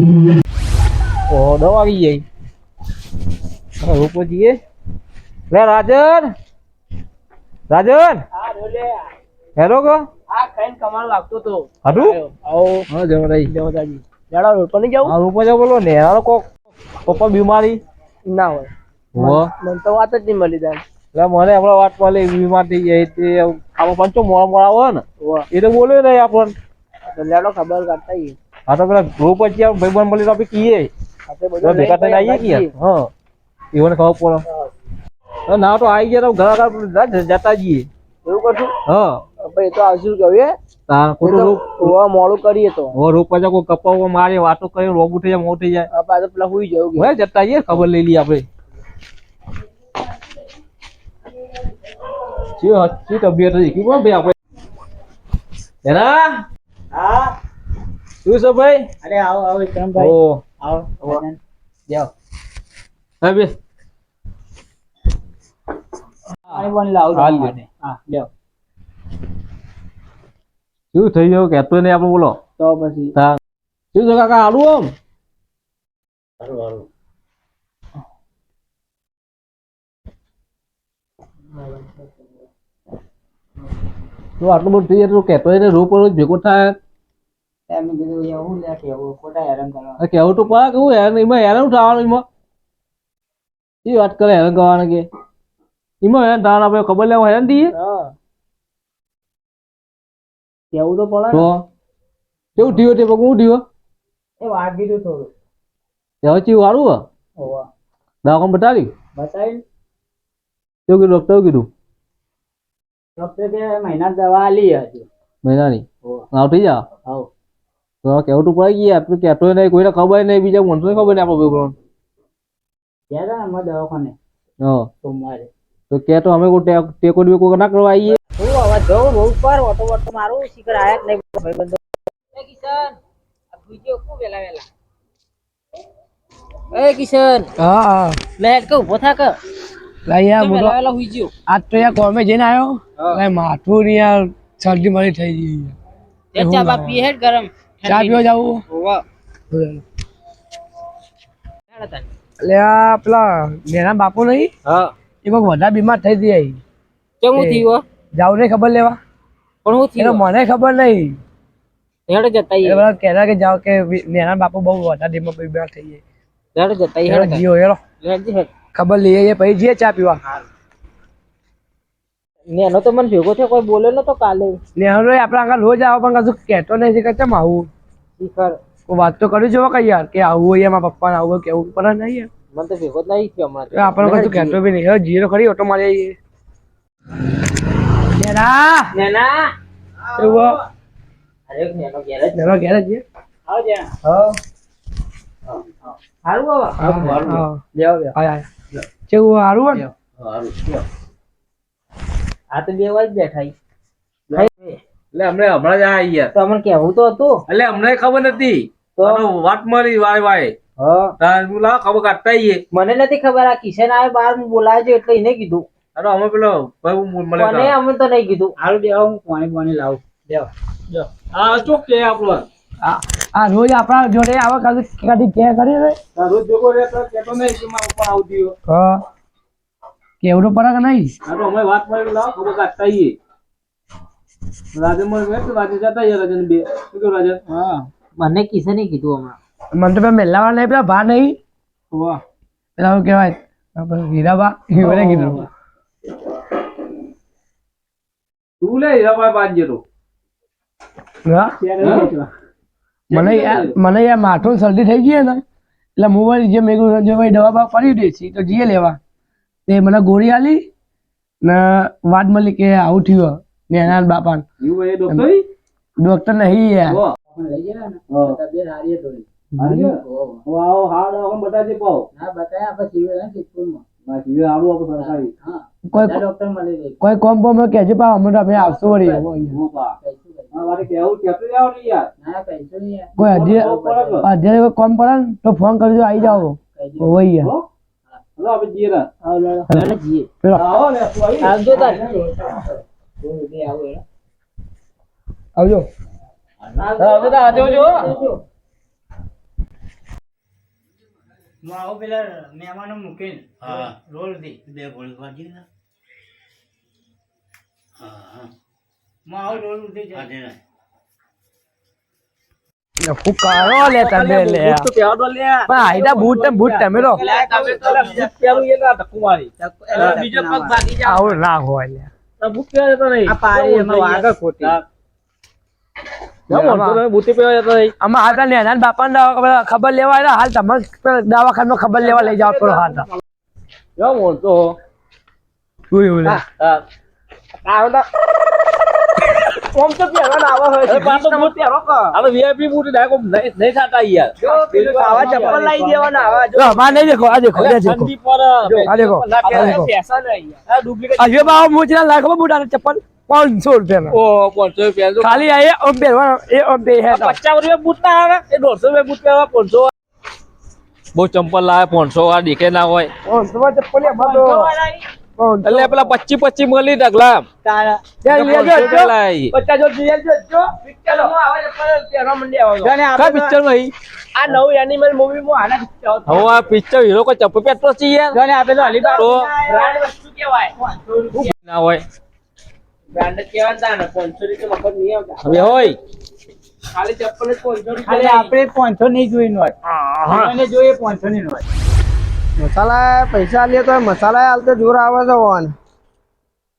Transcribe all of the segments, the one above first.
ઓ દવા આવી ગઈ રૂપો જઈએ લે રાજન રાજન હા રોલે હેલો કો આ ખાઈને કમાલ લાગતો તો હાડું આવો હા જવરાઈ જવદાજી જાડા રોટો નહીં જાવ આ રૂપો જો બોલો ને હાલો કો પપ્પા બીમારી ના હોય હો મને તો વાત જ નહીં મળી જાય એટલે મને આપણા વાત મળી બીમાર થઈ જાય તે આમાં પંચો મોડા મોડા આવે ને એ તો બોલ્યો નહીં આપણને તો લેડો ખબર કાઢતા ઈ હા તો પેલા ગ્રુપ પછી ભાઈ બંધ મળી તો આપણે કહીએ આપણે બધું ભેગા થઈને આવીએ કે હા એવોને ખબર પડે ના તો આવી ગયા તો ઘર જતા જઈએ એવું કરશું હા ભાઈ તો આવશું કહ્યું તાર ખોટું રૂપ મોડું કરીએ તો ઓ રૂપ પછી કોઈ કપાવો મારે વાતો કરી રોગ ઉઠી જાય મોં થઈ જાય પાછું પેલા હુઈ જવું હોય જતા જઈએ ખબર લઈ લઈએ આપણે શું તબિયત હતી કી બોલ ભાઈ આપણે એના હા શું છે ભાઈ અરે આવો આવો વિક્રમભાઈ ઓ આવો જાઓ હા બે પાણી પાણી લાવો હાલ લે. હા જાઓ શું થઈ ગયું કહેતો નહીં આપણે બોલો તો પછી તા શું છે કાકા હાલું આમ તું આટલું બધું થઈ જાય તું કહેતો એને રૂપ ભેગો થાય એમ કીધું એવું લે કેવું ખોટા હેરાન કરવા કેવું તો પડે કેવું હેરાન એમાં હેરાન થવાનું એમાં એ વાત કરે હેરાન કરવાના કે એમાં હેરાન થવાનું આપણે ખબર લેવા હેરાન થઈએ હા કેવું તો પડે તો કેવું થયું તે પગ હું થયું એ વાગી દઉં થોડું હવે ચીવું સારું હે હોવા દવાખાને બતાવી બતાવી કેવું કીધું ડોક્ટર કીધું ડોક્ટર કે મહિના દવા આલી હજુ મહિનાની હોવા આવ થઈ જા આવ તો કેવું તો પડી ગઈ તું કહેતો નહીં કોઈને ખબર નહીં બીજા મને ખબર નહીં આપણો ભાઈ ગયા હતા ને અમારા દવાખાને હા સોમવારે તો કે તો અમે કોઈ ટેકો બેકો ના કરવા આવીએ હું હવે જવું રોડ પર ઓટો વોટો મારું શીખર આયા જ નહીં ભાઈબંધો એ કિશન આ ભૂજો ખૂબ વેલા વેલા એ કિશન હા હા લેટ કે ઉભો થા કે યાર વેલા વેલા હુઈ ગયો આજ તો યાર કોમે જઈને આવ્યો ભાઈ માથું ને યાર શરદી મારી થઈ ગઈ તે ચા બા પીએ હેડ ગરમ ચા પીવા જાવું હોવા એટલે આ પેલા નેના બાપુ નહીં હા એ કોઈક વધારે બીમાર થઈ જાય કેમ થયું જાવ નહીં ખબર લેવા પણ હું એટલે મને ખબર નહીં હેડ જતા એ બધા કહેતા કે જાઓ કે નેના બાપુ બહુ વધારે બીમાર થઈ જાય હેડ જતા હેડો જીઓ હેડો હેડ ખબર લઈએ પછી જઈએ ચા પીવા નેનો તો મને ભેગો થયો કોઈ બોલે નતો કાલે નેનો આપણે આગળ રોજ આવો પણ કશું કહેતો નહીં કે કેમ આવું શીખર કોઈ વાત તો કરી જોવો કઈ યાર કે આવું હોય મારા પપ્પાને આવું કેવું પડે નહીં યાર મને તો ભેગો જ નહીં થયો હમણાં આપણે કશું કહેતો બી નહીં જીરો ખરી ઓટો મારી આવીએ નેના નેના એવું અરે નેનો ગેરેજ નેનો ઘેર જ છે આવજે હા હારું આવા હા લેવ લે આય કેવું સારું હોય ને આ તો બે વાજ બેઠા એટલે અમને હમણાં જ આવી ગયા તો અમને કેવું તો હતું એટલે અમને ખબર નથી તો? વાત મળી વાય વાય હા તાર લાવ ખબર કાઢતા આવીએ મને નથી ખબર આ કિશન આવે બહાર બોલાવે છે એટલે એને કીધું અરે અમે પેલો ભાઈ મળે મને અમે તો નહીં કીધું હારું દેવા હું પાણી લાવું દેવા હા ચોક છે આપણો આ રોજ આપણા જોડે આવા કદી કે કરી રે રોજ જોકો રે તો કેતો નહીં કે મારા ઉપર આવતી હોય હા કેવડો પડે કે નહીં આ તો અમે વાત મળી લાવ ખબર કાઢતા આવીએ રાજે મળે તો રાજે જતા આવીએ રાજન બે શું કહ્યું રાજન હા મને કિશને કીધું હમણાં મને તો પેલા મેલાવા નહીં પેલા ભા નહીં વાહ પેલા શું કહેવાય હીરાબા હીરે કીધું તું લે હીરાભાઈ બાંધજે તો હા મને યાર માથું શરદી થઈ ગઈ ને એટલે હું વળી જે મેં કીધું જો ભાઈ દવા બવા પડી દેશી તો જઈએ લેવા તે મને ગોળી આલી ને વાત મળી કે આવું થયું ને એના બાપા એવું એ ડોક્ટર ડોક્ટર નહીં યાર લઈ ગયા ને તબિયત હારી હતી થોડી વાવ હા દવાખાને બતાજે પાવ હા બતાયા આપણે સિવિલ ને સિદ્ધપુરમાં ના જીવે આવું આપણે સરકારી હા કોઈ ડોક્ટર મળી રહી કોઈ કોમ બોમ કહેજે પા અમે તો અમે આવશું વળી હો બા હા વારે કેવું કેતો જાવ ને યાર ના કહીશું નહીં યાર કોઈ અત્યારે કોઈ કોમ પડે ને તો ફોન કરજો આવી જાઓ હોય યાર હો હલો આપણે જીએ રા હાલો જીએ પેલો આવો ને તું આવી આવજો તાર આવજો આવજો તો આવજો જો હું આવું પેલા મહેમાનો મૂકીને હા. રોલ થી 2 ગોળી વાગી ને હા હું આવું રોલ ઉઠી જાય આજે ના ફુકારો લે તમે લે બૂટ તો પહેરવા દો લે. પણ આઈડા બૂટ ને બૂટ તમે રો તમે તો બૂટ પહેરું એ ના ધક્કો મારી. બીજો પગ ભાગી જાય આવું ના હોય લે આ બૂટ પહેરવા જતો નહીં. આ પાડી અમારી આગળ ખોટી ના મોટો તમે બૂટ પહેરવા જતો નહીં. આમાં હાલ ને નાના બાપા ખબર લેવા આવ્યા હાલ તમારે દવાખાનામાં ખબર લેવા લઈ જાવ તો હાલ જો મોટો હો. શું એવું લે હા. આવો તો ઓમ તો પહેરવા ના આવે હોય. પાછો બૂટ પહેરો કો. આનો VIP બૂટ ડાયકો નહીં થાતા યાર. આવા ચપ્પલ લઈ દેવાના આવા જો અમાર નહીં દેખો આ દેખો આ દેખો ઠંડી પર આ દેખો ના આ પહેરે. દેખો પૈસા નહીં આ ડુપ્લિકેટ. આ બાબા મોચના લાખમાં બૂટ અને ચપ્પલ 500 રૂપિયાના ઓ 500 પહેરજો. ખાલી આ એ ઓમ પહેરવા એ ઓમ બે હે 50 રૂપિયા બૂટ ના આવે એ 150 રૂપિયા બૂટ પહેરવા 500. બહુ ચંપલ લાવે 500 આ દેખે ના હોય. ચપ્પલ એમાં તો એટલે પેલા 25 મળી ઢગલા. તારા લાય. 50 જો જીએલ જો ચાલો હું આવા ચપ્પલ પહેરવા મંડી આવો જાને કા પિક્ચર માં આ નવું એનિમલ મૂવી માં આના પિક્ચર હવે આ પિક્ચર હીરો કોઈ ચપ્પલ પહેરતો છે યાર. જાને આપેલો અલીબાગ તો બ્રાન્ડ વસ્તુ કહેવાય ના હોય. બ્રાન્ડ કહેવાય તાને 500 રૂપિયા મફત નહીં આવતા હવે હોય ખાલી ચપ્પલ જ 500 રૂપિયા આપણે 500 નહીં જોઈ નોટ મને જોઈએ 500 ની નોટ મસાલા પૈસા લે તો મસાલા હાલતે જોર આવે છે વન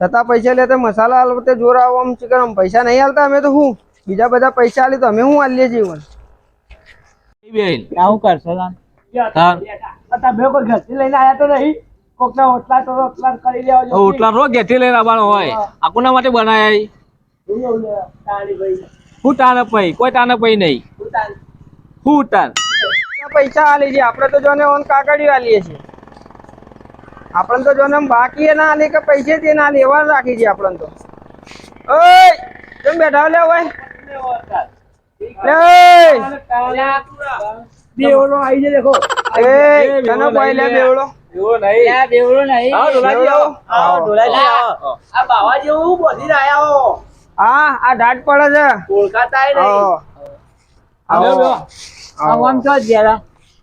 છતાં પૈસા લે તો મસાલા હાલતે જોર આવે આમ ચિકન આમ પૈસા નહીં હાલતા અમે તો શું બીજા બધા પૈસા હાલી તો અમે શું હાલીએ છીએ વન બેન આવું કરશો તાન હા તમે કોઈ ઘરથી લઈને આવ્યા તો નહીં કોકના ઓટલા તો ઓટલા કરી લેવા તો ઓટલા રો ઘેટી લઈને આવવાનો હોય. આ કોના માટે બનાયા? હું તાને પઈ કોઈ તાને પઈ નહીં. હું તાન પૈસા હાલી છે આપણે તો જોને ઓન કાગળિયું હાલીએ છીએ આપણે તો જોને બાકી ના હાલી કે પૈસે તે ના લેવા રાખી છે આપણે તો ઓય કેમ બેઠા લે ઓય બેવડો આવી છે દેખો એ તને કોઈ લે બેવડો એવો નહીં. યા દેવરો નહીં આવો ઢોલાજી આવો. આવો ઢોલાજી આવો આ બાવા જેવું બોધી રહ્યા આવો હા આ ઢાટ પડે છે કોલકાતા એ નહીં આવો આવો, આવો. આમ તો જ્યારા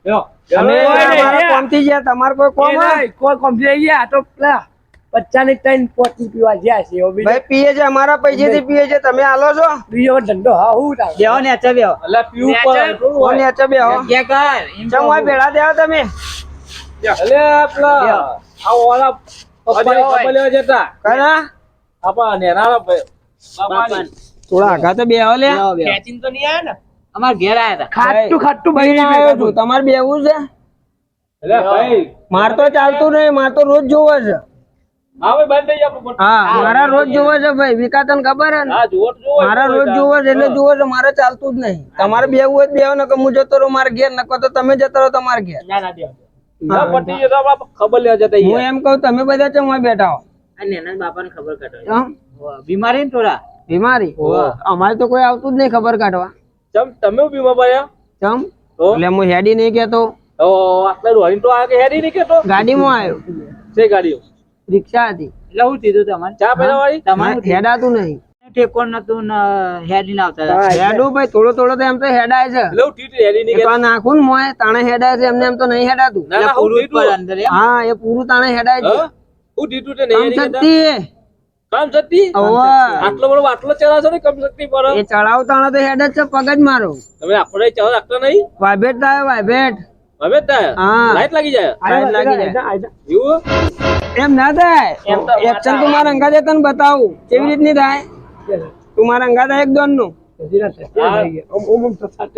યો. અમે અમે અમારા કોમથી ગયા તમારે કોઈ કોમ હોય? કોઈ કમ્પ્લેન ગયા તો પેલા 50 ની 3 પોતી પીવા ગયા છે હવે બીજો ભાઈ પીએ છે અમારા પૈસેથી પીએ છે તમે હાલો છો બીજો ધંધો હા હું તાર બેહો ને અચા બેહો અલા પીવું પડે. થોડું કોણ હોય. નેચે બેહો કે કર ચમ હોય ભેળા દેવા તમે અલે પેલા આ ઓલા પપ્પાની ખબર લેવા જતા. કરા આપા નેનાળા બાપાની. થોડા આગા તો બેહો લે ખેંચીને તો નહીં આયા ને અમાર ઘેર આયા હતા ખાટું ભાઈ આવ્યો છું તમારે બેવું છે અલે ભાઈ માર તો ચાલતું નહીં માર તો રોજ જોવે છે હા ભાઈ બંધ થઈ જાવ. હા મારા રોજ જોવે છે ભાઈ વિકાતન ખબર હે ને હા જુઓ તો જુઓ. મારા રોજ જોવે છે એટલે જોવે છે મારે ચાલતું જ નહીં તમારે બેવું હોય તો બેહો નકર હું જતો રહું મારે ઘેર નકર તો તમે જતો રહો તમારે ઘેર ના ના બેહો ના પટી ગયો તો આપણે ખબર લેવા જતા હું યાર. એમ કહું તમે બધા ચમ હોય બેઠા હો આ નેના બાપાને ખબર કાઢો ચમ? બીમારી ને થોડા બીમારી અમારે તો કોઈ આવતું જ નહીં ખબર કાઢવા ચમ તમે બીમાર પડ્યા? ચમ તો એટલે હું હેડી નહીં કેતો તો આટલા રોહિન તો આ કે હેરી નહીં કેતો. ગાડીમાં આવ્યો છે ગાડીઓ. રિક્ષા હતી એટલે હું કીધું તમારે ચા પીવા વાળી? તમારું હેડાતું નહીં ઠેકોન નતું ને હેડી ના આવતા હતા. હેડું ભાઈ થોડો થોડો તો એમ તો હેડાય છે એટલે હું ટીટી હેરી નહીં એ તો કેતો. આ નાખું ને મોય તાણે હેડાય છે એમને એમ તો નહીં હેડાતું ના ના હું પૂરું જ ટીટું. પર અંદર એમ. હા એ પૂરું તાણે હેડાય છે હા? હું ટીટું તે નહીં કમ હેરી કેતા. શક્તિ કામ શક્તિ? ઓવે. આટલો બધો આટલો ચલાવશો ને કમ શક્તિ પર. એ ચડાવ તાણે તો હેડ જ છે પગ જ મારો તમે આપણે ચલાવ રાખતા નહીં? વાઇબ્રેટ થાય વાઇબ્રેટ હવે થાય. હા. લાઈટ લાગી જાય. લાઈટ લાગી જાય એવું? એમ ના થાય એક્શન તું મારા અંગા તને બતાવું કેવી રીતની થાય તું મારા અંગા થાય એક દોન નું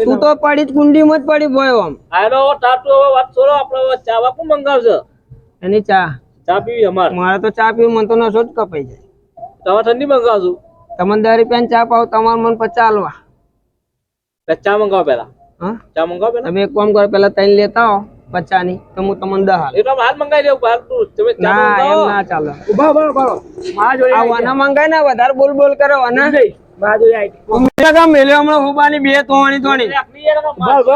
તું તો પડી જ કુંડીમાં જ પડી ભોયો આમ આનો ટાટુ હવે વાત છોડો. આપણે હવે ચા બાપુ મંગાવશે. એની ચા ચા પીવી અમારે. મારે તો ચા પીવું મને તો નસો જ કપાઈ જાય તમે ઠંડી મંગાવશું. તમને 10 રૂપિયાની ચા પાવ તમારે મને 50 હાલવા એટલે ચા મંગાવો પેલા. હા ચા મંગાવો પેલા. તમે એક કામ કરો પેલા 3 લેતા આવો 50 ની તો હું તમને 10 હાલ એ તો આપણે હાલ મંગાવી દેવું. હાલ તું તમે ચા ના એમ મંગાવો. ના ચાલે ઉભા ઉભા મારા જોડે આ વાના મંગાય ને વધારે બોલ બોલ કરે વાના મારા જોડે આવી મેં કામ મેલ્યો હમણાં હોબાની બે તોણી તોણી રાખની યાર, આમાં બસ, બસ.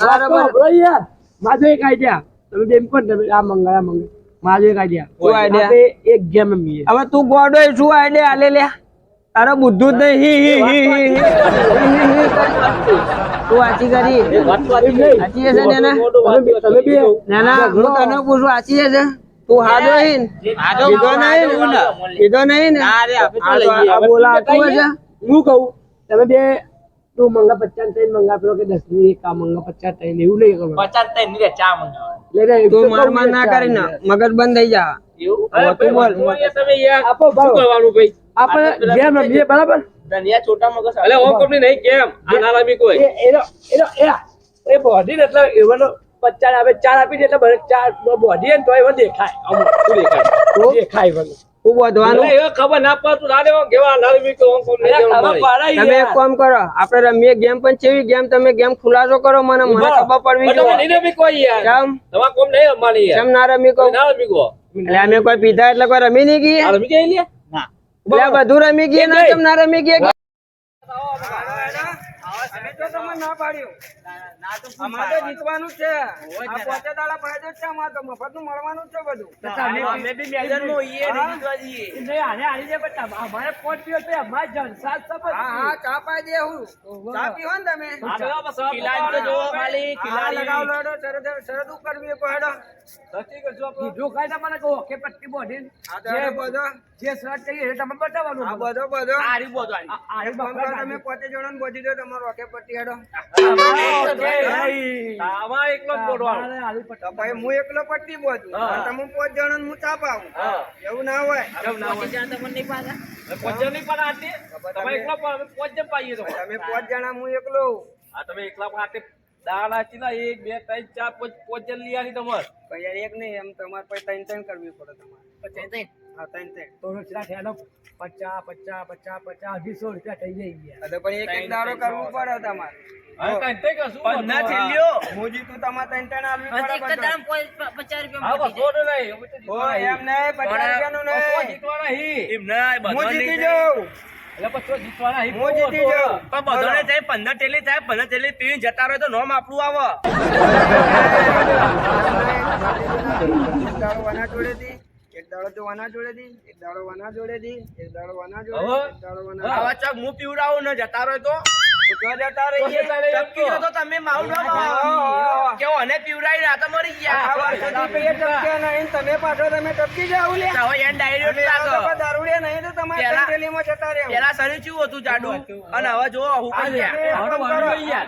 મારશું. બરાબર. યાર મારા જોડે એક આઈડિયા તમે બેમ કોણ તમે આ મંગાયા મારા જોડે એક આઈડિયા શું idea? આપણે એક ગેમ રમીએ હવે તું ગોડો શું આઈડે હાલે લ્યા તારે બુદ્ધું જ નહીં હી હી હી હી હી. તું વાંચી કરી વાંચી છે ને એના તમે બે ના ના હું તને પૂછું વાંચી છે તું હાડો હીન કીધો નહીં ને કીધો નહીં ને આ બોલાવતું હશે હું કહું તમે બે તું મંગા 50 થઈને મંગા પેલો કે 10 ની એક આ મંગા 50 થઈને એવું નહીં કરવાનું 50 થઈને નીકળે ચા મંગાવવા. તું માર ના કરી ને મગજ બંધ થઈ જા હવે તું બોલ તમે યાર આપો શું કરવાનું ભાઈ? આપણે ગેમ રમીએ બરાબર ધનિયા છોટા મગજ અલે હોમ કંપની નહીં કેમ આ ના રમી કોઈ એ બોડી ને એટલે એવાનો 50 આવે 4 આપી દે એટલે બરે 4 બોડી ને તો એવો દેખાય અમુક શું દેખાય દેખાય મને તું બોધવાનું અલે એ ખબર ના પડતું ના દેવો કેવા ના રમી કોઈ હોમ કંપની કેમ તમે એક કામ કરો આપણે રમીએ ગેમ પણ ચેવી ગેમ તમે ગેમ ખુલાસો કરો મને ખબર પડવી તમે નહીં રમી કોઈ યાર કેમ તમાર કોમ નહીં રમવાની યાર કેમ ના રમી કહું ના રમી કો એટલે અમે કોઈ પીધા એટલે કોઈ રમી નહીં ગઈ આ રમી જાય લે ના એટલે બધું રમી ગઈ ના કેમ ના રમી ગઈ અમારે જીતવાનું છે આ પોતે દાડા ફાયદો છે અમારે તો મફતનું મળવાનું છે બધું અમે બી મેદાનમાં હોઈએ ને જીતવા જઈએ નહીં આને આની જે બતા અમારે પોટ પીઓ તો અમાર જલસા સબ હા હા ચા પાઈ દે હું ચા પીવો ને તમે કિલાન તો જોવો ખાલી હા લગાવ લોડો શરત કરવી પડે સચી કરજો કીધું ખાઈ તમને કહો કે પટ્ટી બોડી આ તો બધો જે શર્ટ કહીએ એ તમે બતાવવાનું આ બધો આરી બોતો આરી આરે તમે પોતે જણાને બોધી દો તમારો ઓકે પટ્ટી હેડો આવા એકલો જ બોલવાનું તો ભાઈ હું એકલો પટ્ટી બોધું અને તમે 5 જણાને હું ચા પાવું એવું ના હોય કેમ ના હોય તમને નહીં પાછા પહોંચે નહીં પણ આતે તમે એકલો પહોંચે પાઈએ તો તમે 5 જણા હું એકલો આ તમે એકલા પાતે દાડા ચીલા 1 2 3 4 5 જણ લઈ આલી તમાર ભાઈ એક નહીં એમ તમારે પછી 3 કરવી પડે તમારે હા 3 તો ચલા થેલો 50 50 50 50 200 રૂપિયા થઈ જાય અરે પણ એક દાડો કરવું પડે તમારે હવે કઈ કશું પણ ના થેલ્યો હું જીતું તમારે 3 આલવી પડે હા બસો તો નહીં ઓ એમ નહીં 50 રૂપિયાનું નહીં જીતવાના હી એમ નહીં હું જીતી જાઉં એટલે પછી જીતવાના હી હું જીતી જાઉં પણ બધાને જાય 15 ટેલી થાય 15 ટેલી પીને જતા રહે તો નોમ આપણું આવે એક દાડો વાના જોડેથી એક દાડો તો વાના જોડેથી એક દાડો વાના જોડેથી એક દાડો વાના જોડે એક દાડો વાના આવા ચક હું પીવડાવું ને જતા રહે તો જો જતા રહીએ ચપકી તો તમે માઉડ કેવો અને પીવડાઈ રહ્યા તો મરી ગયા આ વર્ષોથી બે ટપક્યા નહીં તમે પાછો તમે ટપકી જાવ લે હવે એન ડાયરેક્ટ લાગો દારૂડિયા નહીં તો તમારે પેલા- ટેલીમાં જતા રહે પેલા શરીર ચેવું હતું જાડુ અને હવે જો હું કરી ગયા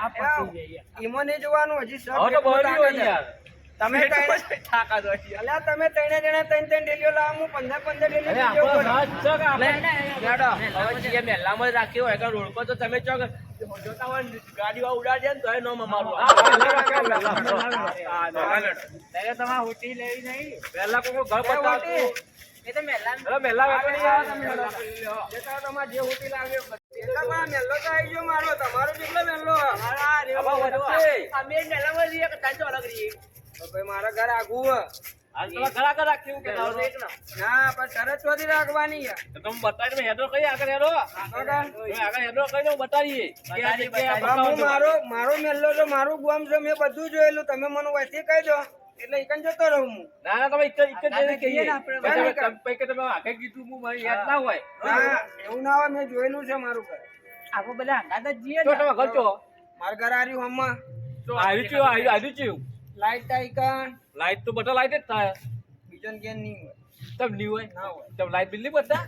ઈમો નહીં જોવાનું હજી સબ હવે તો કેટલું બળી તાકાત યાર તમે થાકા દો યાર અલ્યા તમે ત્રણે જણા ત્રણ ટેલીઓ લાવો હું 15 ટેલીઓ અરે જવું આપણો પડે. સાથ ચક આપણે હવે જે મહેલામાં જ રાખ્યો હોય કે રોડ પર તો તમે ચક જોતા હોય ને ગાડીઓ ઉડાડી દે ને તો એ નો મારવો ત્યારે તમારે હોટી લેવી નહીં પહેલા કોઈ ઘર બતાવતું એ તો મહેલા અરે મહેલા વેપારી યાર તમે જે તારો તમારે જે હોટી લાગે એટલામાં મહેલો તો આવી ગયો મારો તમારો જેટલો મહેલો અમે મહેલામાં રહીએ કે તાજો અલગ રહીએ તો ભાઈ મારા ઘર આગું હે. હાલ તમે ખરા કર રાખ્યું કે તારો એક ના ના પણ શરત ચોથી રાખવાની છે તો તમે બતાવી તમે હેડો કઈ આગળ હેડો તમે આગળ હેડો કઈ દો બતાવીએ કે આ જગ્યાએ હું મારો મહેલો તો મારું ગામ છે મેં બધું જોયેલું તમે મને વચ્ચે કહી દો એટલે એકન જતો રહું હું ના ના તમે એક જઈને કહીએ ને આપણે. તમે કે તમે આગળ કીધું હું મને યાદ ના હોય ના એવું ના હોય મેં જોયેલું છે મારું ઘર આપણે બધા અંગાત જ જઈએ તો તમે ઘર છો મારું ઘર આર્યું હમણાં આવ્યું છે લાઈટ આઈકન લાઈટ તો બધા લાઈટ જ થાય બીજો ગેન નહીં હોય તમ નહીં હોય ના હોય તમ લાઈટ બિલ નહીં બધા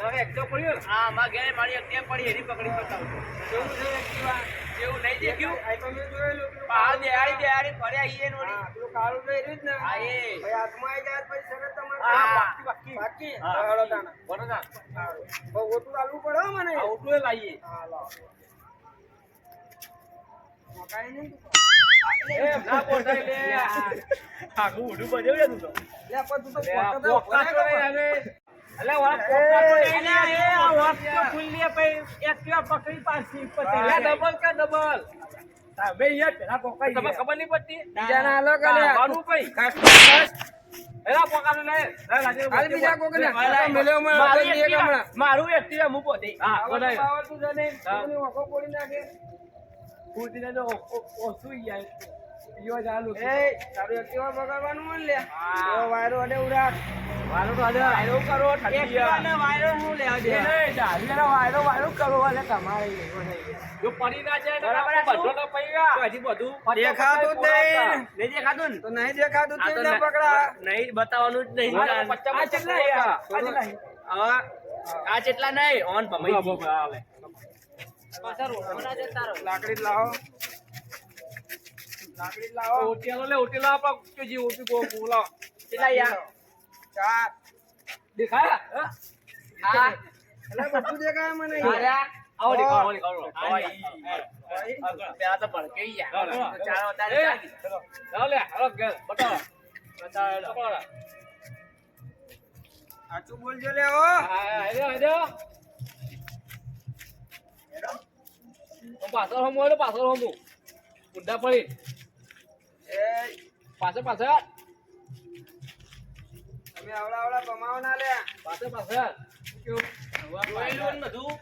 હવે એકદમ પડ્યો ને હા માં ઘરે મારી એક ટેપ પડી એની પકડી બતાવું કેવું છે એક્ટિવા જેવું નહીં દેખ્યું આ તો મેં જોયેલું આ દેહાડી ફર્યા ઈએ ને વળી પેલું કાળું લઈ રહ્યું જ ને હા એ ભાઈ હાથમાં આવી જાય પછી શરત તમારે હા બાકી બાકી હા. હળો તાના બરોબર સારું. બહુ ઓછું આલવું પડે હો મને આ ઓટલું એ લાવીએ હા લાવો મકાઈ નહીં એ ના પોટાય લે આગું ઉડું બજ્યો તું તો લે પણ તું તો લે આ ફોટો પોકા તો નહીં આવે અલે વાળ પોકા તો નહીં આવે આ વાત તો ખુલ્લી પઈ એક્ટિવા પકડી પાછી પતે લે ડબલ કે ડબલ તમે યાર પેલા પોકા તમે ખબર નહીં પડતી બીજાના હાલો કે લે. વાનું પઈ એલા પોકા તો લે હાલ બીજા કોકને. આ મેલ્યો માં મારું આપણે એક હમણાં. મારું એક્ટિવા મૂકો દે હા બોલાય આવડતું છે ને કોની ઓખો પોડી નાખે કુદીને તો ઓછું યાર યો ચાલુ એ તારું એક્ટિવા બગાડવાનું મન લે તો વાયરો અડે ઉડાડ વાયરો તો આજે વાયરો કરો ઠંડી એક્ટિવાને વાયરો હું લેવા દે નહીં વાયરો કરો એટલે તમારે લેવો નહીં જો પડી ના જાય તો બરાબર આપણે હતું? બધો તો પૈયા. તો હજી બધું દેખાતું જ નહીં. નહીં દેખાતું ને તો નહીં દેખાતું આ તે તો ના પકડા. નહીં બતાવવાનું જ નહીં આ તો 50 આ કેટલા આ કેટલા? હવે આ જેટલા નહીં ઓન ભમાઈ હાલે. પાછા રોકવાના છે તારો લાકડી જ લાવો. લાકડી જ લાવો. ઓટીલો લે ઓટીલો આપણે કે જી ઓટી કો બોલાવ. કેટલા યાર 4. દેખાય આ એટલે બધું દેખાય મને. તાર્યા આવો દેખાવ આવો દેખાવ આવા ઈ પેલા તો ભડકે યાર ચાર વધારે એ ચાલી. ચાલો લે હાલો ગેર બતાવો બતાવો સાચું બોલજો લે હો. હા હેડો હેડો પાછળ હમો હેડો પાછળ હમો ઉડા પડી એ પાછળ પાછળ તમે આવડા આવડા ભમાવો ના લે. પાછળ પાછળ જોયેલું ને બધું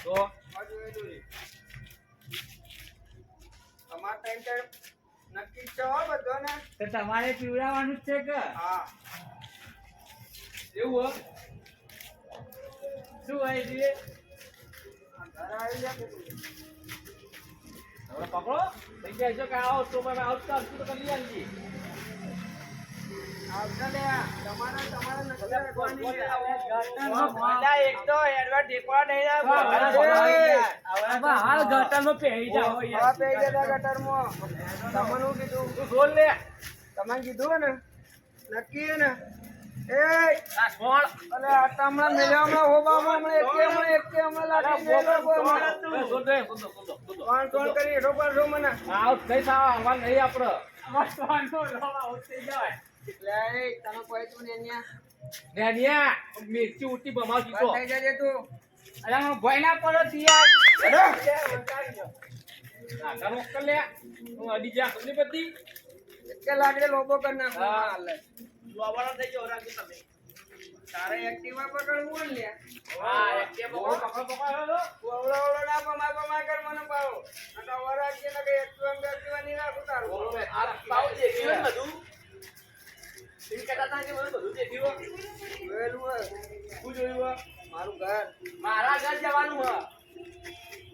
તો આ જોયેલું રે. તમાર ટાઈમ નક્કી જ છે હો બધાને. તો તમારે પીવડાવવાનું જ છે કે હા. એવું શું હોય છે ઘર આવી જા કુકડી. હવે પકડો થઈ જાય છે કે આવો તો મેં આવતા તો કરી આલી આવતા લે. તમારા નક્કી રાખવાની છે. અલા, એક તો એડવર્ટ ટેકવા નહીં હા, હાલ ગટરમાં પહેરી જાઓ હવા પેઈ જતા ગટરમાં. તમને હું કીધું? તું બોલ લે તમને કીધું ને નક્કી હે ને. એ આ કોણ અલે આટા હમણાં મેલ્યા હમણાં હોબામાં હમણાં એકે હમણાં લાગી ગયેલો કોઈ હમણાં. બોલ દે બોલ દો કોણ કોણ કરી હેઠો પાડશો મને. આવ થઈ સાવ આવા નહીં આપડે લે એ તને કોઈ તું ને અહીંયા નેનિયા મિર્ચી ઉટી બમાવ જીતો બંધ થઈ જજે તું. અલા હું ભય ના પડો તિયાર ના તારો કર લે હું અડી જા કની બધી એકે લાકડે લોબો કરી નાખો. હા. હાલે. લોવાળો થઈ ગયો રાખી તમે તારે એક્ટિવા પકડવું ને લે. હા એક પકડો પકડો હેલો ઓવળો ઓવળો ના પમાય કર મને પાડો. નકા વરાગ કે નકા એક્ટિવા નહીં રાખું તારું. આ પાઉ દેખ્યું ને બધું તું કહેતા હતા કે મને બધું દેખ્યું જોયેલું હે. શું જોયું હે? મારું ઘર. મારા ઘર જવાનું હે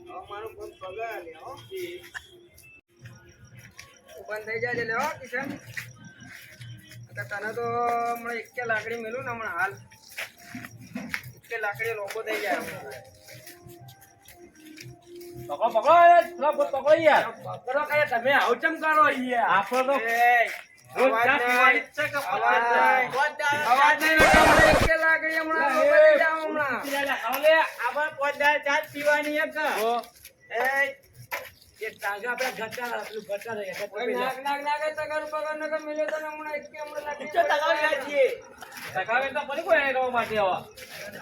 હવે મારું પગ પગાર લે હો. તું બંધ થઈ જાય લે હો કિશન. નકર તને તો હમણાં એકે લાકડી મેલું ને હમણાં હાલ એકે લાકડી લોબો થઈ જાય હમણાં. પકડો પકડો એ થોડા બહુ પકડો યાર કરો કે તમે આવું ચમ કરો યાર આપણો તો એ રોજ અવાજ ચા નહીં. પીવાની જ છે કે અવાજ પછી નહીં. અવાજ નહીં નકર હમણાં એકે લાકડી હમણાં લોબો થઈ જાય હમણાં. લે આપણે પોદાર ચાટ પીવાની એક તો એ એ ટાંગા આપણે ઘટા પેલું ઘટા રહે કોઈ નાક નાક તગાર પગાર નકર મિલે તો ને હમણાં એકે હમણાં લાકડી ઊંચો તગાવી નાખીએ સકાવે તો પડી કોઈ નહીં કરવા માટે હવે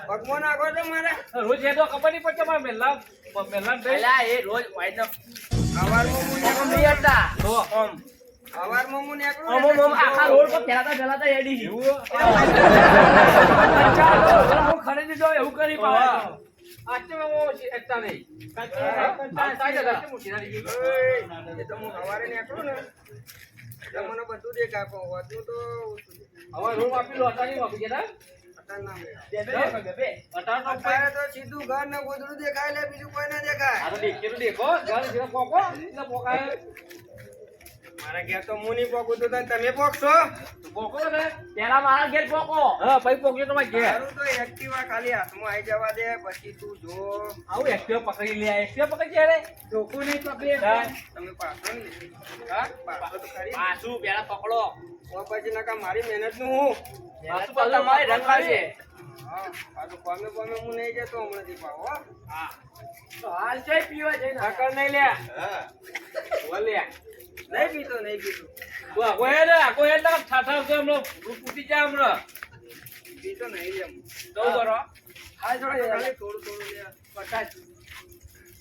પગમાં નાખો તો મારે. રોજ એ તો ખબર નહીં પડતી મારે મેલા થઈ અલા એ રોજ વાઈટ નો હવારમાં હું નહીં નીકળું. હતા તો હવારમાં હું નીકળું ઓમ એટલે ઓમ આખા રોડ પર ફેલાતા એડી હું ખરીદી દો એવું કરી પાડે આજે હું એકતા નહીં એ તો હું સવારે નીકળું ને એટલે મને બધું દેખાય પણ વધુ તો ઓછું દેખાય. હવે રૂમ આપી લો અટાણી આપી ગયા અત્યારે ના મળે. અટાણ અત્યારે તો સીધું ઘર ને ગોદડું દેખાય લે બીજું કોઈ ના દેખાય. આ તો દેખી તો દેખો ઘર જેવો પોકો એટલે પોકાય મારા ઘેર તો હું નહીં પોકું તો તમે પોકશો. પોકો ને પેલા મારા ઘેર પોકો હા પછી પોક્યો તો મારે ઘેર તારું તો એક્ટિવા ખાલી હાથમાં આવી જવા દે પછી તું જો. આવું એક્ટિવા પકડી લે એક્ટિવા પકડી જાય રે ચોખ્ખું નહીં પકડી તમે પાછો ને હા પાછો તો ખરી. પાછું પેલા પકડો તો પછી નકા મારી મહેનત નું હું. પાછું તમારી રંગ છે હા પાછું પામે પામે હું નહીં જતો હમણાંથી પાહો, હો. હા તો હાલ છે પીવા જઈને સાકર નહીં લે હા બોલે નહીં પીતો નહીં પીતો કોઈ ને કોઈ એટલે ઠાઠા છે હમણાં પૂટી જાય હમણાં પીતો નહીં લે હું. તો કરો હા જો ખાલી થોડું થોડું લે પચાસ.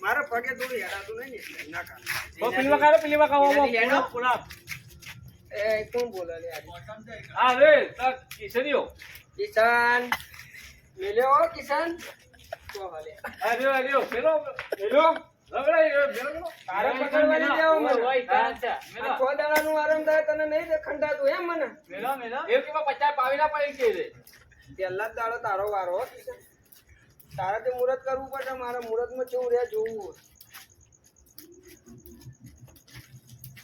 મારા પગે થોડું હેડાતું નહીં ને એટલે ના કાઢ. પેલી માં ખાવા એનો પૂરા એ કોણ બોલે લે આજે? હા રે કિશનીઓ કિશન મિલ્યો કિશન તો હાલે. અરે પેલો રગડાઈ તારે પકડવાની દેવો મને. હા આ છ દાડાનું આરામ થાય તને નહીં ખંડાતું એમ મને. મેલો મેલો એ કે 50 પાવી ના પડી કે રે પહેલા જ દાડો તારો વારો હો કિશન. તારે તે મુહૂર્ત કરવું પડશે મારે મુહૂર્તમાં કેવું રહે જોવું.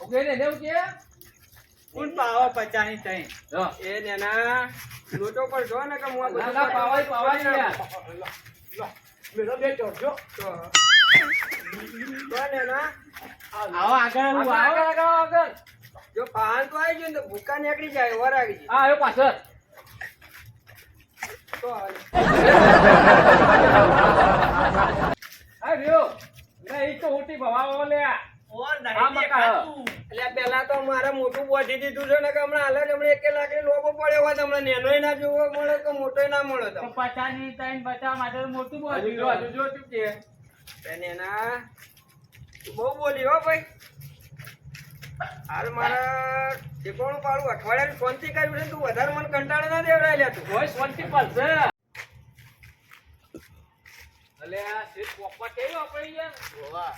ઓકે ને લેવું કે કોણ પાવા 50 ની તઈ જો એ નેના લોટો પર જો ને કે હું આ ના બધું ના પાવાય યાર મેરો બે ચોરજો તો નેના આવો આગળ હું આવો આગળ જો પાન તો આવી ગયું ને તો ભૂકા નીકળી જાય વર આવી જાય હા આવ્યો પાછળ તો હાલે. આ રહ્યો ના ઈ તો ઓટી ભવાવો લે ઓર આ નહીં મકા. દેખાતું. એટલે પેલા તો મારે મોટું બોધી દીધું છે ને કે હમણાં હાલે હમણાં 1 લાખ લોબો પડ્યો હોય તો હમણાં નેનોય ના જોવો મળે તો મોટોય ના મળે તો તો 50 ની તઈ બચાવ માટે મોટું બોલ હજુ જો ચૂપ છે તે નેના તું બહુ બોલી હો ભાઈ હાલ મારા ઠેકોણું પાડું અઠવાડિયાની શાંતિ કર્યું છે તું વધારે મને કંટાળો ના દેવડાય લે તું કોઈ શાંતિ પડશે અલે આ સીટ પોપા કેવો આપણે યાર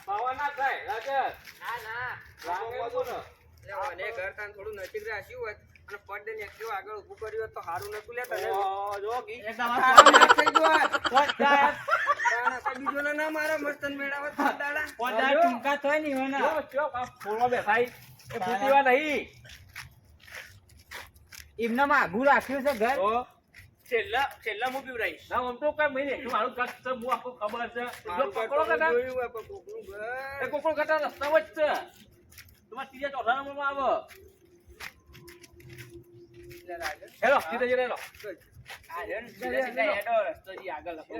પાવા ના થાય રાજર ના ના લાગે બોલો એટલે મને ઘર તાન થોડું નજીક રાખ્યું હોત અને પડદે ને એકટીવ આગળ ઊભું કર્યું હોત તો સારું નતું લે તને જો ગી એ તારા તમારે નાક થઈ ગયો હોત. કોણ જાય તારા કોઈ બીજો ના મારા મસ્તન મેળાવત દાડા કોણ જાય ટૂંકા થોય ની હોય ને જો જો આ ફોડવા બેઠા ઈ. એ ભૂતીવા નહીં એમને માગું રાખ્યું છે ઘર તો છેલ્લા હું પીવડાઈશ ના આમ તો કઈ મહિને મારું કચ્છ છે હું આખું ખબર છે જો મારું પકડો ઘર તો કટા જોયું હોય પણ કોકનું ઘર. એ કોકડો કટા રસ્તા વચ્ચે છે તમારે ત્રીજા ચોથા નંબરમાં આવો એટલે રાજે હેલો સીધે જઈ હેલો આ રેન સીધા સીધા હેડો રસ્તો જી આગળ લખો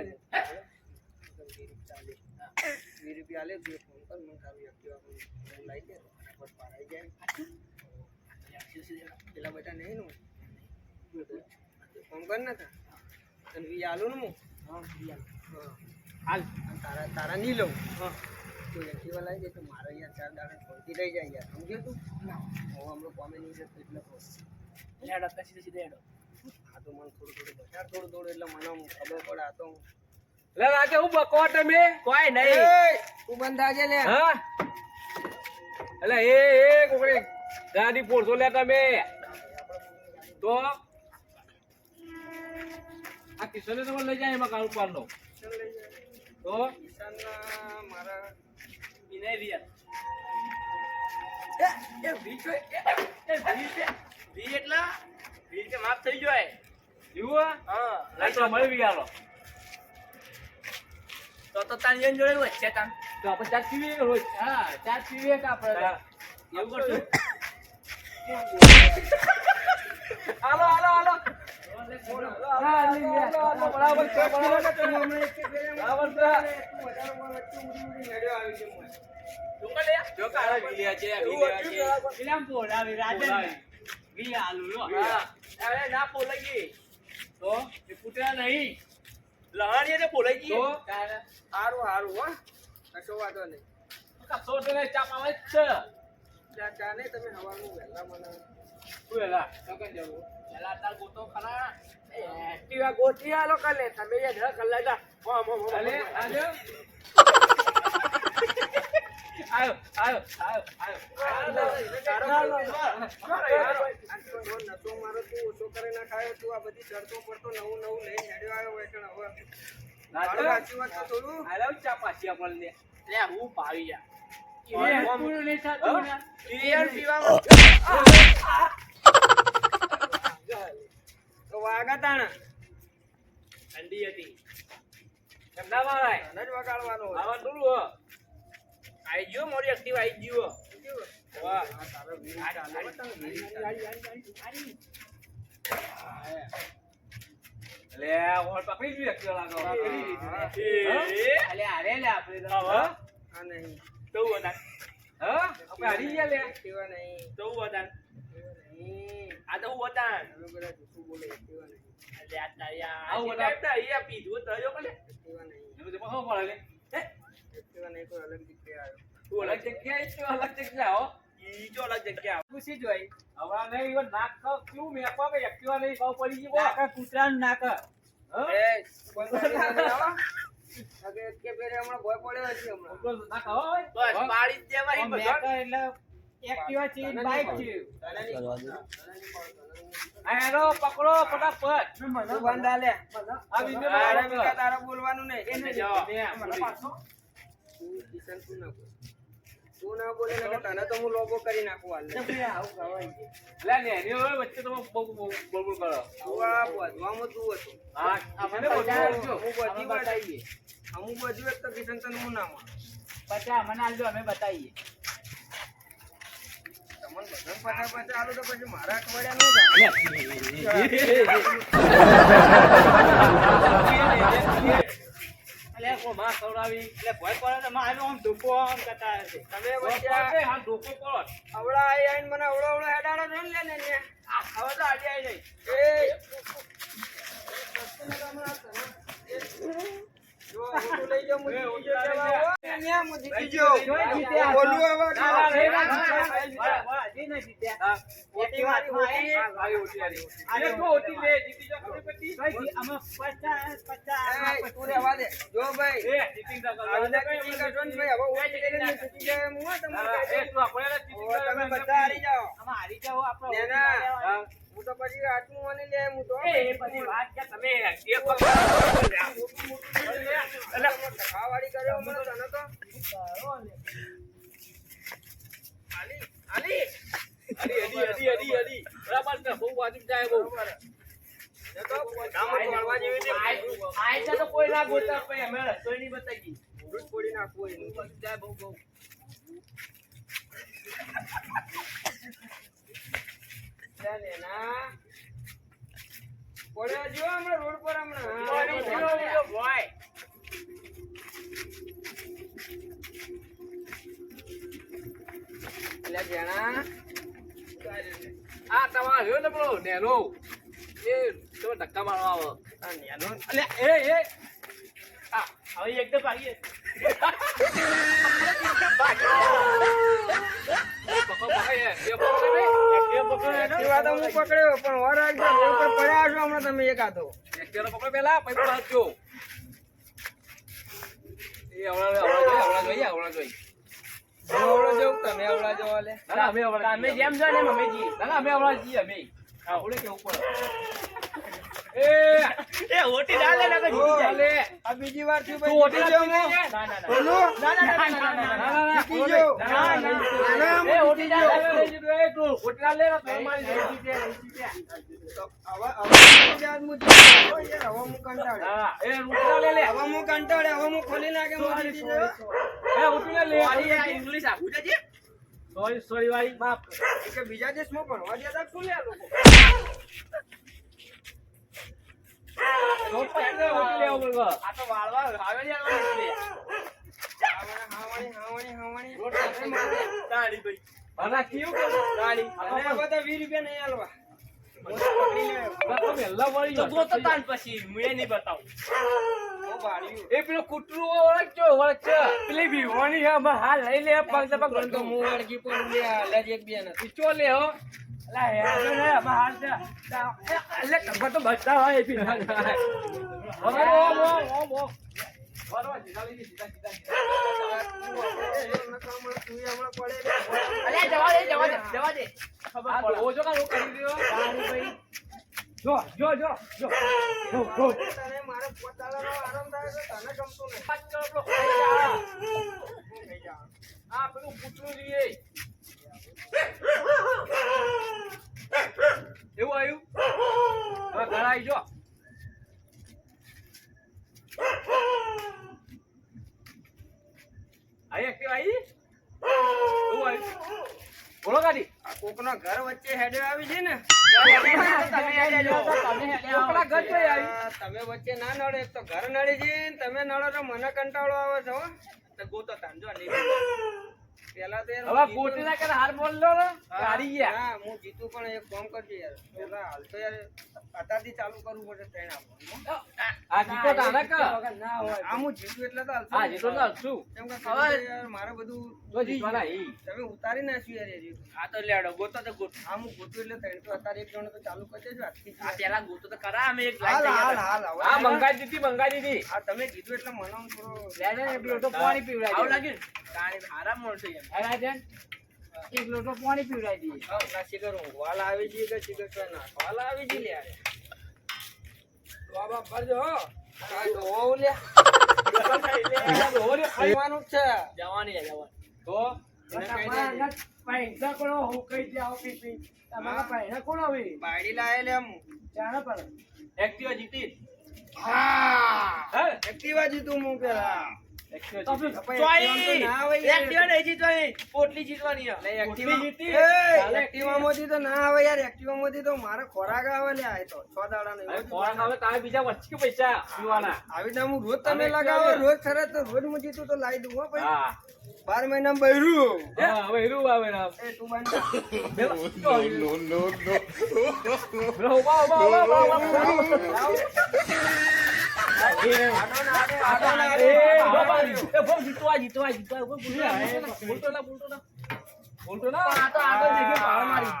20 રૂપિયા લે તું ફોન કર મને તારું એક્ટિવા હું લઈ દે બસ પારાઈ જાય પેલા બેટા નહીં નું ફોન કર ને તા તને વી આલું ને હું હાલ અને તારા નહીં લઉં તું એક્ટિવા લઈ દે તો મારે યાર 4 દાડા શાંતિ રહી જાય યાર સમજ્યો તું હું હમણાં કોમે નહીં જતો એટલે કહું હેડો સીધે સીધે હેડો આ તો મને થોડું બજાર થોડું એટલે મને આમ ખબર પડે આ તો લે રાજે હું બકો તમે કોઈ એ નહીં તું બંધ થાજે લે હા એટલે એ કોકડી ગાડી પોરસો લે તમે તો આ કિશોરે તમે લઈ જાય એમાં કાળું પાડ લો તો ઈશાનના મારા ઇને રિયલ એ વી છે વી એટલા વી કે માફ થઈ ગયો જીવો હા લઈ તો મળી વિયાલો તો તાન જોડે હોય છે તાન તો આપણે ચાર પીવી રોજ હા ચાર પીવે કે આપણે એવું કરશું હાલો હાલો હાલો બરાબર છે બરાબર છે બરાબર છે જોકા લે જો કાળા વિલિયા છે વિલિયા છે પેલા બોલાવી રાજન વી આલુ લો હા અરે ના બોલાઈ ગઈ તો એ ફૂટ્યા નહીં લહાણીએ તે બોલાઈ ગઈ તો સારું સારું હો કશો વાંધો નહીં કસો તેને ચાપ આવે જ છે ચા નહીં તમે હવાનું વહેલા મને તું એલા કગન જવું એલા તાર ગોતો ખરા એક્ટિવા ગોઠવી આલો કાલે તમે એ ઘર કલાક અલે આજે આયો આયો આયો નતો મારો તું ઓછો કરે ના ખાયો તું આ બધી શરતો પડતો નવું નવું લઈને હેડ્યો આવ્યો હોય છે ને હવે મારું સાચી વાત તો થોડું આયો ચા પાછી આપણને લે હું પાવી જા પૂરું નહીં થતું ને રિયલ પીવામાં તો વાગા તાણા ઠંડી હતી એમ ના મારાય તને જ વગાડવાનો હોય. આવા દૂર હો આઈ ગયો મોરી એક્ટિવ આઈ ગયો વાહ આ તારો વીર ચાલે હો તને વીર ચાલે. લે ઓર પકડી જ વ્યક્તિ લાગો હા. અલે આરે લે આપણે તો. હા આ નહીં તો હતા હા આપણે હારી ગયા લે એક્ટિવા નહીં તો હતા નહીં આ તો હું હતા તમે બધા જૂઠું બોલે એક્ટિવા નહીં એટલે આ તારિયા આવું આ હતા. તારિયા પીધું તો જો કોલે એક્ટિવા નહીં એનું તો બહુ પડે લે એક્ટિવા નહીં કોઈ અલગ જગ્યાએ આવ્યો તું અલગ જગ્યાએ છે અલગ જગ્યાએ હો ઈ જો અલગ જગ્યા પૂછી જોઈ હવે નહીં ઈવન નાક તો કેવું મેપા કે એક્ટિવા નહીં ભાવ પડી ગઈ નાક કૂતરાનું નાક હા એ કોઈ ગાડી નહીં આવો અગે કે ફેરે હમણાં ભય પડ્યો છે હમણાં તો નાક હોય બસ પાડી જ દેવાય મેક બધો એટલે એક્ટિવા છે બાઇક છે તને નહીં આ હેરો પકડો ફટાફટ તું બંધ આલે આ વિડિયો તારે બનાવો બીજા તારે બોલવાનું નહીં એને જાઓ તું કિશન તું ના બોલ તું ના ના બોલે ને કે તને તો હું લોબો કરી નાખું હાલ આવું કહેવાય છે. લે ને એની હવે વચ્ચે તમે બહુ બોલ કરો તું આ બોધવામાં તું હતું હા અમે એને બોલજો. હું બધી વાત બતાવીએ. અમુક બધી વાત તો કિશન તને હું ના માનું. 50 મને આલજો અમે બતાવીએ. તમને બધાને પચાસ આલું તો પછી મારા અઠવાડિયા નહીં થાય. અલે કો માં ખવડાવી એટલે ભય પડે તો મારું આમ ધૂપો આમ કરતા હશે. તમે વચ્ચે વચ્ચે હા ધોકો પડો અવળા આઈને મને અવળો હેડાડો છો ને લે ને ને. હવે તો આજે આવી જાય. એ જો હું લઈ જાઉં હું જીતી ગયો જવા. અહીંયા હું જીતી ગયો. જીત્યા. બોલું હવે ના, ના, ના, ના, ના. હજી નહીં જીત્યા. ઓટી મારી ઓટી. આવી ઓટી આલી એ તો ઓટી લે જીતી જા ખબર પડી અમે 50 એ, તું રહેવા દે. જો ભાઈ એ જીતી જા આવી રીતે ચીટિંગ કરશો ને ભાઈ, હવે ઓટી કરીને જીતી જાય એમ હોય તમારે એ કહેજો. તો આપણે જીતી હવે તમે બધા હારી જાઓ. અમે હારી જાઓ આપણે નેના. હા હું તો પછી આટલું માની લે હું તો એ પછી વાત કે તમે એક ખાવાડી કર્યો મને તને તો આલી આલી અડી અડી બરાબર છે બહુ વાજિબ જાય બહુ એ તો નામ મળવા જેવી છે. આઈ તો કોઈ ના ગોતા પછી અમે રસોઈ નહીં બતાવી. દૂધ ફોડી નાખવું એનું. જાય બહુ બહુ લે નેના. પડ્યો જો હમણાં રોડ પર હમણાં. પડી ગયો પેલો ભાઈ. લે જેણા. આ તમાર રહ્યો ને પેલો નેનો એ તમે ધક્કા મારવા આવો આ નેનો. અલે એ હા હવે એકદમ ભાગીએ. એક્ટિવા તો હું પકડ્યો પણ વાર રાખજો રોડ પર પડ્યા છો હમણાં તમે એક હાથો. પકડો પેલા પછી પાછો એ હમણાં જોઈ હું અવળો જવું તમે અવળા જવા લે. ના ના અમે હમણાં તમે જેમ છો ને મમ્મીજી. ના ના અમે હમણાં જઈએ અમે આપણે કેવું પડે એ ઓટી ડાલે ના કે જીતી જાય. લે આ બીજી વાર થયું તું ભાઈ ઓટી જીતી જાઉં ના હું. ના ના ના. બોલું? ના ના ના ના ના ના. જીતી જાઉં. ના, ના. ના, એ હું ઓટી જીતી જાઉં. ડાલે. ઓટી ના લે તો મારી હવે જીતી જાય, હું જીતી જાઉં. યાર, હવે હું કંટાળ્યો. હા એ ઓટી ના લે હવે હું કંટાળ્યો. હવે હું ખોલી નાખે હું જીતી જાઉં. એ ઓટી ના લે ઇંગ્લિશ આખું જજે. સોરી વાળી માફ એ કે બીજા દેશમાં ભણવા ગયા તા શું લે આ લોકો? ઓટી લેવો પડે આ તો વાળવા આવે ને હાવણી, હાવણી. દાડી ભાઈ. આના કેવું કરું ગાડી અને હવે તો 20 રૂપિયા નહીં આલવા. હું તો પકડી લાવ્યો. તો પહેલા વળી તો ગોતો તાન પછી હું એ નહીં બતાવું. હું ભાડ્યું. એ પેલો કૂતરું ઓળખજો પેલી ભીવાની હે અમે હાલ લઈ લે પગ દબા પણ તો હું વળગી પણ લે હાલે જ એક બે નથી. ચો લે હો લા હે ને અમે હાલ છે એટલે ખબર તો બચતા હોય બી ના હવે ઓ બરોબર સીધા લઈ સીધા તું હમણાં પડે રે. અલે જવા દે ખબર આ પડે ઓજો કા રો કરી રહ્યો દાડી ભાઈ તને મારે પોતાનો આરામ થાય તો તને ગમતું નહીં. પાંચ કરો પેલો હું ખાઈ જાઉં. આ પેલું કૂતરું જોઈએ એવું આવ્યું હવે ઘર આવી જો આઈ એક્ટિવ આવી એવું આવ્યું બોલો ગાડી આ કોકના ઘર વચ્ચે હેડે આવી છે ને તમે હેડે પેલા ઘર જોઈ આવી તમે વચ્ચે ના નડે તો ઘર નડી છે ને તમે નડો તો મને કંટાળો આવે છે હો. તો ગોતો તાંજો નહીં પેલા તો યાર હવે ગોટી ના કરે હાર બોલ લો ને ગાડી ગયા હા હું જીતું પણ એક કામ કરજો યાર પેલા હાલ તો યાર અત્યારથી ચાલુ કરવું પડે ટ્રેન આપવાનું આ જીતો તાને કે ના હોય આ હું જીતું એટલે તો હાલતો હા નહીં. જીતો તો શું કેમ કે તમે યાર મારે બધું જો જીતવાના ઈ તમે ઉતારી નાખ્યું યાર એ જીત. આ તો લેડો ગોતો તો ગોતો આ હું ગોતું એટલે ત્રણ તો અત્યારે એક જણો તો ચાલુ કરી દેજો આજથી. આ પેલા ગોતો તો કરા અમે એક હાલ લાઈન હાલ હાલ હવે. આ મંગાઈ દીધી આ તમે કીધું એટલે મને આમ થોડો લેડે ને પેલો તો પાણી પીવડાવી આવું લાગ્યું કાણે આરામ મળશે એમ આરાજન એક લોટો પાણી પીવડાવી દઈએ હા, ના શિખર ઊંઘવાલા આવી જઈએ કે શિખર તો નાખવાલા આવી જઈએ લે યાર. બાબા ભરજો હો. આ ધોવો લે. ખાવાનું જ છે. જવાની હે જવાની તો તમારા પૈસા કોનો હું કઈ જાઓ પીપી તમારા પૈસા કોણ હવે બાયડી લાવે લે હું ચાલો પર એક્ટિવા જીતી હા એક્ટિવા જીતું હું પેલા પોટલી જીતવાની એક્ટિવામાંથી તો ના આવે યાર એક્ટિવામાંથી તો મારે ખોરાક આવે લે આ તો 6 દાડા નહીં તારે બીજા વચ્ચે પૈસા પીવાના આવી રીતે હું રોજ તમે લગાવો રોજ ખરા તો રોજ હું જીતું તો લાવી દઉં હો ભાઈ હા 12 મહિના બૈરું હવે હીરું આવે ને એ તું બંધ બોલતો ના આ તો આગળ દેખે પાળ મારી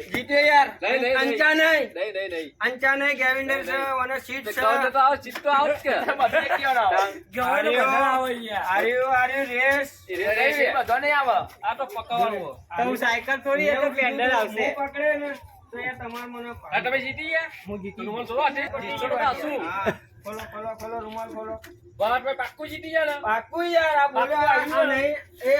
જીતે યાર નહીં. અંચા નહીં નહીં અંચા નહીં ગેવિન્ડર છે અને સીટ છે ચિત્તો આવ કે આર્યુ રેસ બધો નહીં આવે આ તો પકવાનું તો સાયકલ થોડી એક પેન્ડલ આવશે હું પકડે ને તો યાર તમાર મને આ તમે જીતી ગયા હું જીતી રૂમાલ છોડો આટે છોડો પાછું હા, ખોલો રૂમાલ ખોલો બાર ભાઈ પાક્કું જીતી ગયા ને પાકું યાર આ બોલ્યો પાક્કું આ નહીં એ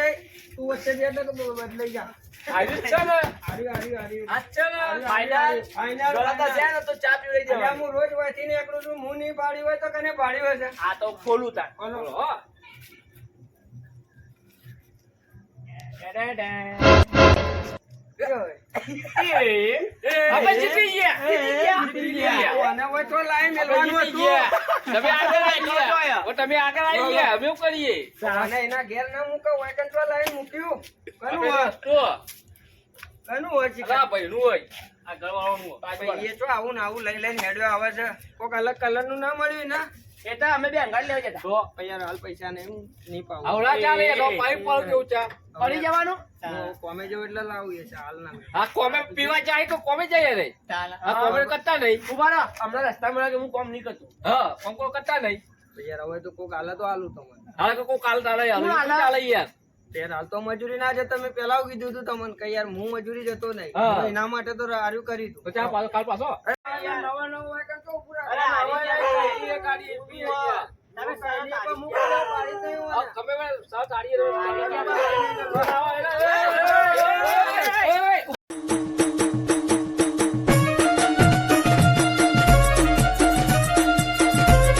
તું વચ્ચે બે તો બદલાઈ જા આવી જ છે ને આર્યુ આ છે ને ફાઇનલ ગળાતા છે ને તો ચા પીવડાવી અલ્યા, દેવાની હું રોજ વાંચી ને એકલું છું હું નહીં પાડી હોય તો કને પાડી હોય છે આ તો ખોલું તાર ખોલો. હો હવે જીતી ગયા આના હોય તો લાઈ મેલવાનું હતું તમે આગળ આવી ગયા ઓ તમે આગળ આવી ગયા અમે શું કરીએ અને એના ઘેર ના મૂકો હોય કંટ્રોલ લાઈન મૂક્યું કનું આપણે હોય તો કનું હોય છે આ ભાઈનું હોય આ ઘરવાળાનું ભાઈ, એ તો આવું ને આવું લઈ લઈને હેડવા આવે છે કોક અલગ કલર નું ના મળ્યું ને એ તો અમે બે અંગાડ લેવા જતા તો પણ યાર હાલ પૈસા નહીં હું નહીં પાવું આવડા ચાલે તો પાઇપ પાડ કેવું ચા પડી જવાનું હું કોમે જેવું એટલે લાવું એ છે હાલ ના હા કોમે પીવા જાય તો કોમે જાય રે હા કોમે કરતા નહીં ઉભા રહો હમણાં રસ્તા મળે કે હું કોમ નહીં કરતું હા કોમ કો કરતા નહીં યાર હવે તો કોક હાલે તો હાલું તમને હાલ કે કોઈ કાલ ચાલે યાર ચાલે યાર યાર હાલ તો મજૂરી ના જતો મેં પેલા કીધું હતું તમને કે યાર હું મજૂરી જતો નહીં હા. તો એના માટે તો હાર્યું કરી તો દઉં ચા પાછો કાલ પાછો યાર નવા નવા હોય કે તો પૂરા અરે હારી ગાડી પી ગયા તમે સાઈડની પર મૂકો ને પાડી દઉં તમે સાત આડી